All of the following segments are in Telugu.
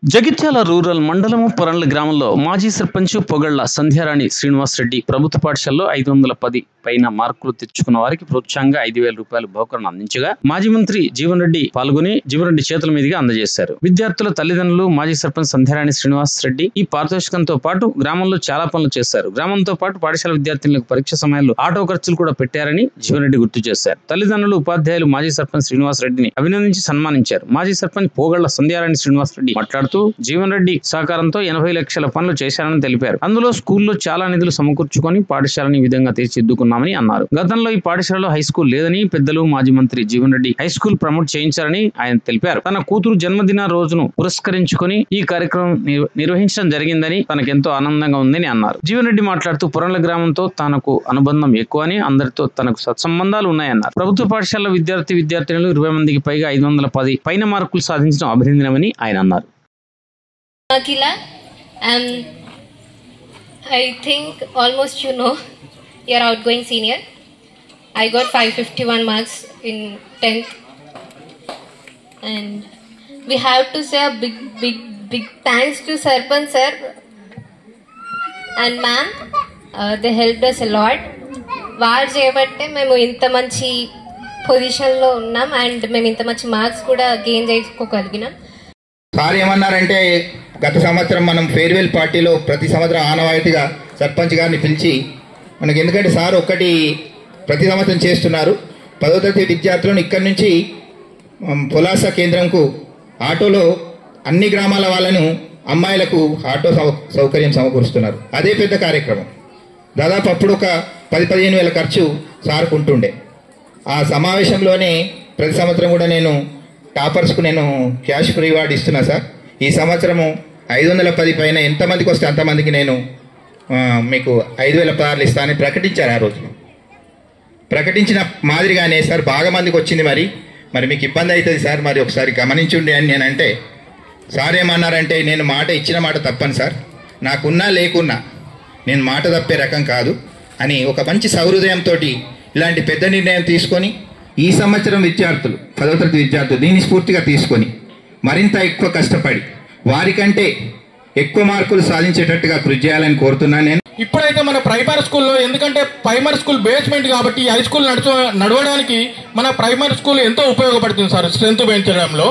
జగిత్యాల రూరల్ మండలము పొరంల గ్రామంలో మాజీ సర్పంచ్ పొగళ్ల సంధ్యారాణి శ్రీనివాస్ రెడ్డి ప్రభుత్వ పాఠశాలలో 510 పైన మార్కులు తెచ్చుకున్న వారికి ప్రోత్సాహంగా 5,000 రూపాయల బహుకరణ అందించగా మాజీ మంత్రి జీవన్ రెడ్డి పాల్గొని జీవన్ రెడ్డి చేతుల మీదుగా అందజేశారు. విద్యార్థుల తల్లిదండ్రులు మాజీ సర్పంచ్ సంధ్యారాణి శ్రీనివాస్ రెడ్డి ఈ పారితోషికంతో పాటు గ్రామంలో చాలా పనులు చేశారు. గ్రామంతో పాటు పాఠశాల విద్యార్థులకు పరీక్ష సమయాల్లో ఆటో ఖర్చులు కూడా పెట్టారని జీవన్ రెడ్డి గుర్తు చేశారు. తల్లిదండ్రులు ఉపాధ్యాయులు మాజీ సర్పంచ్ శ్రీనివాస్ రెడ్డిని అభినందించి సన్మానించారు. మాజీ సర్పంచ్ పొగళ్ల సంధ్యారాణి శ్రీనివాస్ రెడ్డి మాట్లాడుతూ జీవన్ రెడ్డి సహకారంతో 80 లక్షల పనులు చేశారని తెలిపారు. అందులో స్కూల్లో చాలా నిధులు సమకూర్చుకొని పాఠశాలని ఈ విధంగా తీర్చిదిద్దుకున్నామని అన్నారు. గతంలో ఈ పాఠశాలలో హై స్కూల్ లేదని పెద్దలు మాజీ మంత్రి Jeevan Reddy high school promote చేయించారని ఆయన తెలిపారు. తన కూతురు జన్మదిన రోజును పురస్కరించుకొని ఈ కార్యక్రమం నిర్వహించడం జరిగిందని తనకెంతో ఆనందంగా ఉందని అన్నారు. జీవన్ రెడ్డి మాట్లాడుతూ పొరంల గ్రామంతో తనకు అనుబంధం ఎక్కువని అందరితో తనకు సత్సంబంధాలు ఉన్నాయన్నారు. ప్రభుత్వ పాఠశాల విద్యార్థినులు 20 మందికి పైగా 510 పైన మార్కులు సాధించడం అభినందనమని ఆయన అన్నారు. Akila, I think almost you're outgoing senior. I got 551 marks in 10th, and we have to say a big thanks to Sarpanch sir and ma'am. They helped us a lot. వారు చేయబట్టే మేము ఇంత మంచి పొజిషన్లో ఉన్నాం అండ్ మేము ఇంత మంచి మార్క్స్ కూడా గెయిన్ చేసుకోగలిగినాం. సార్ ఏమన్నారంటే గత సంవత్సరం మనం ఫేర్వెల్ పార్టీలో ప్రతి సంవత్సరం ఆనవాయితీగా సర్పంచ్ గారిని పిలిచి మనకి, ఎందుకంటే సార్ ఒక్కటి ప్రతి సంవత్సరం చేస్తున్నారు, 10వ తరగతి విద్యార్థులను ఇక్కడి నుంచి పొలాస కేంద్రంకు ఆటోలో అన్ని గ్రామాల వాళ్ళను అమ్మాయిలకు ఆటో సౌకర్యం సమకూరుస్తున్నారు. అదే పెద్ద కార్యక్రమం. దాదాపు అప్పుడు ఒక 10-15 వేల ఖర్చు సార్కు ఉంటుండే. ఆ సమావేశంలోనే ప్రతి సంవత్సరం కూడా నేను టాపర్స్కు నేను క్యాష్ రివార్డ్ ఇస్తున్నా సార్. ఈ సంవత్సరము 510 పైన ఎంతమందికి వస్తే అంతమందికి నేను మీకు 5,000 పదార్లు ఇస్తానని ప్రకటించారు. ఆ రోజు ప్రకటించిన మాదిరిగానే సార్ బాగా మందికి వచ్చింది. మరి మీకు ఇబ్బంది అవుతుంది సార్, మరి ఒకసారి గమనించుండి అని నేనంటే సార్ ఏమన్నారంటే, నేను మాట ఇచ్చిన మాట తప్పను సార్, నాకున్నా లేకున్నా నేను మాట తప్పే రకం కాదు అని ఒక మంచి సహృదయంతో ఇలాంటి పెద్ద నిర్ణయం తీసుకొని ఈ సంవత్సరం విద్యార్థులు 10వ తరగతి విద్యార్థులు దీన్ని స్ఫూర్తిగా తీసుకొని మరింత ఎక్కువ కష్టపడి వారికంటే ఎక్కువ మార్కులు సాధించేటట్టుగా కృషి చేయాలని కోరుతున్నాను నేను. ఇప్పుడైతే మన ప్రైమరీ స్కూల్లో, ఎందుకంటే ప్రైమరీ స్కూల్ బేస్మెంట్ కాబట్టి హై స్కూల్ నడవడానికి మన ప్రైమరీ స్కూల్ ఎంతో ఉపయోగపడుతుంది సార్ స్ట్రెంత్ పెంచడంలో.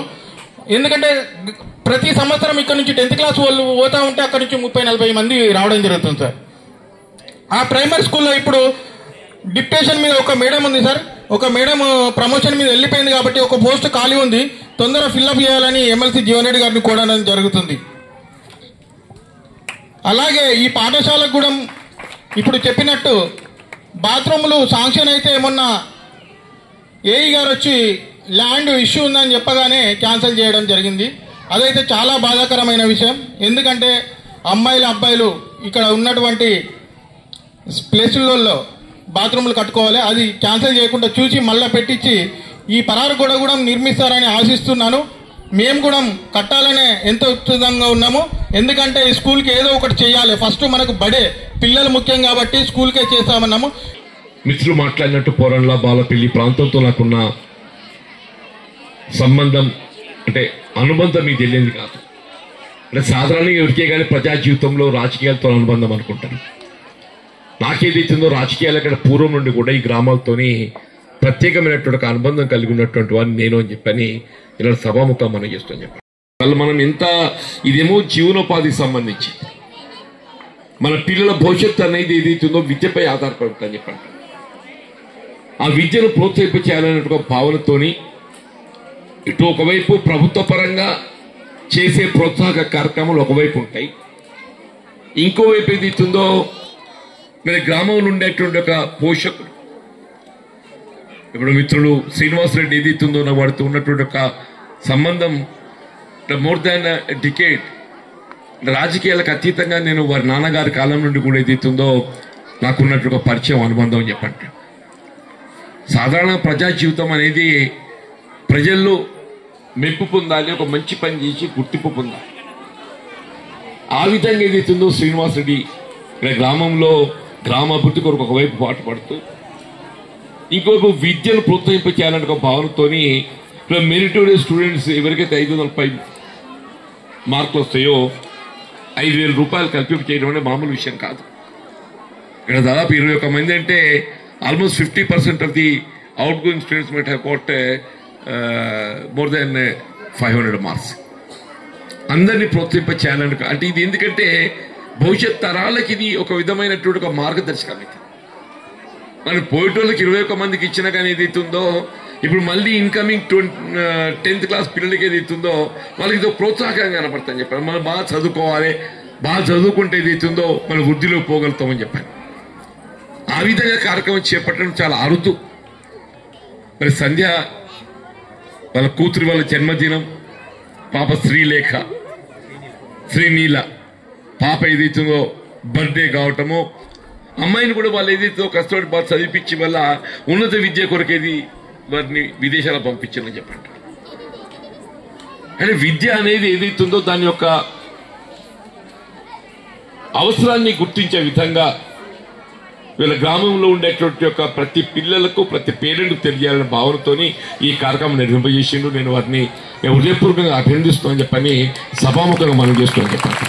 ఎందుకంటే ప్రతి సంవత్సరం ఇక్కడ నుంచి 10th క్లాస్ వాళ్ళు పోతా ఉంటే అక్కడ నుంచి 30-40 మంది రావడం జరుగుతుంది సార్. ఆ ప్రైమరీ స్కూల్లో ఇప్పుడు డిప్యుటేషన్ మీద ఒక మేడం ఉంది సార్. ఒక మేడం ప్రమోషన్ మీద వెళ్ళిపోయింది కాబట్టి ఒక పోస్ట్ ఖాళీ ఉంది, తొందరగా ఫిల్అప్ చేయాలని ఎమ్మెల్సీ జీవన్ రెడ్డి గారిని కోరడం జరుగుతుంది. అలాగే ఈ పాఠశాలకు కూడా ఇప్పుడు చెప్పినట్టు బాత్రూములు శాంక్షన్ అయితే ఏమన్నా ఏఈ గారు వచ్చి ల్యాండ్ ఇష్యూ ఉందని చెప్పగానే క్యాన్సిల్ చేయడం జరిగింది. అదైతే చాలా బాధాకరమైన విషయం. ఎందుకంటే అబ్బాయిలు ఇక్కడ ఉన్నటువంటి ప్లేసులలో బాత్రూములు కట్టుకోవాలి, అది క్యాన్సిల్ చేయకుండా చూసి మళ్ళీ పెట్టించి ఈ పరారు గోడ కూడా నిర్మిస్తారని ఆశిస్తున్నాను. మేము కూడా కట్టాలనే ఎంతో ఉత్సాహంగా ఉన్నాము. ఎందుకంటే ఈ స్కూల్కి ఏదో ఒకటి చేయాలి, ఫస్ట్ మనకు బడే పిల్లలు ముఖ్యం కాబట్టి స్కూల్కే చేస్తామన్నాము. మిత్రులు మాట్లాడినట్టు పోరంల బాలపల్లి ప్రాంతంతో నాకున్న సంబంధం అంటే అనుబంధం మీకు తెలియదు కాదు. అంటే సాధారణంగా ఎవరికే కానీ ప్రజా జీవితంలో రాజకీయాలతో అనుబంధం అనుకుంటారు. నాకేదైతుందో రాజకీయాలు అక్కడ పూర్వం నుండి కూడా ఈ గ్రామాలతోని ప్రత్యేకమైనటువంటి అనుబంధం కలిగి ఉన్నటువంటి వారిని నేను అని చెప్పని ఇలా సభాముఖం మనం చేస్తామని చెప్పాను. వాళ్ళు మనం ఎంత ఇదేమో జీవనోపాధికి సంబంధించి మన పిల్లల భవిష్యత్తు అనేది ఏదైతుందో విద్యపై ఆధారపడుతుందని చెప్పండి. ఆ విద్యను ప్రోత్సహించాలనే భావనతోని ఇటు ఒకవైపు ప్రభుత్వ పరంగా చేసే ప్రోత్సాహక కార్యక్రమాలు ఒకవైపు ఉంటాయి, ఇంకోవైపు ఏదైతుందో మన గ్రామంలో ఉండేటువంటి ఒక పోషకుడు, ఇప్పుడు మిత్రులు శ్రీనివాస్ రెడ్డి ఏదైతుందో వాడితో ఉన్నటువంటి ఒక సంబంధం మోర్ దాన్ డికేడ్, రాజకీయాలకు అతీతంగా నేను వారి నాన్నగారి కాలం నుండి కూడా ఏదైతుందో నాకున్నటువంటి ఒక పరిచయం అనుబంధం అని చెప్పండి. సాధారణ ప్రజా జీవితం అనేది ప్రజల్లో మెప్పు పొందాలి, ఒక మంచి పని చేసి గుర్తింపు పొందాలి. ఆ విధంగా ఏదైతుందో శ్రీనివాస్ రెడ్డి ఇక్కడ గ్రామంలో గ్రామాభివృద్ధి కొరకు ఒకవైపు పాటుపడుతూ ఇంకోవైపు విద్యను ప్రోత్సహించాలనే ఒక భావనతోని మెరిటోరియస్ స్టూడెంట్స్ ఎవరికైతే 500 పై మార్కులు వస్తాయో 5,000 రూపాయలు కల్పింపు చేయడం అనేది మామూలు విషయం కాదు. ఇక్కడ దాదాపు 21 మంది అంటే almost 50% of the out going students might have got more than 500 marks. అందరినీ ప్రోత్సహింప చేయాలని అంటే ఇది ఎందుకంటే భవిష్యత్ తరాలకి ఇది ఒక విధమైనటువంటి ఒక మార్గదర్శకం. ఇది మనం పోయేటోళ్ళకి 21 మందికి ఇచ్చినా కానీ ఏదైతుందో ఇప్పుడు మళ్ళీ ఇన్కమింగ్ 10th క్లాస్ పిల్లలకి ఏదైతుందో వాళ్ళకి ఇదో ప్రోత్సాహంగా కనపడతాయని చెప్పారు. మనం బాగా చదువుకోవాలి, బాగా చదువుకుంటే ఏదైతుందో మనం వృద్ధిలోకి పోగలుగుతామని చెప్పాను. ఆ విధంగా కార్యక్రమం చేపట్టడం చాలా అరుదు. మరి సంధ్య వాళ్ళ కూతురు వాళ్ళ జన్మదినం, పాప శ్రీలేఖ, శ్రీనీల పాప ఏదైతుందో బర్త్డే కావటము, అమ్మాయిని కూడా వాళ్ళు ఏదైతే కష్టపడి బాగా చదివించి వల్ల ఉన్నత విద్య కొరకేది వారిని విదేశాలకు పంపించారని చెప్పండి. అంటే విద్య అనేది ఏదైతుందో దాని యొక్క అవసరాన్ని గుర్తించే విధంగా వీళ్ళ గ్రామంలో ఉండేటువంటి యొక్క ప్రతి పిల్లలకు ప్రతి పేరెంట్ తెలియాలనే భావనతోని ఈ కార్యక్రమం నిర్వహింపజేసిండు. నేను వారిని హృదయపూర్వకంగా అభినందిస్తామని చెప్పని సభాముఖంగా మనం చేస్తామని చెప్పండి.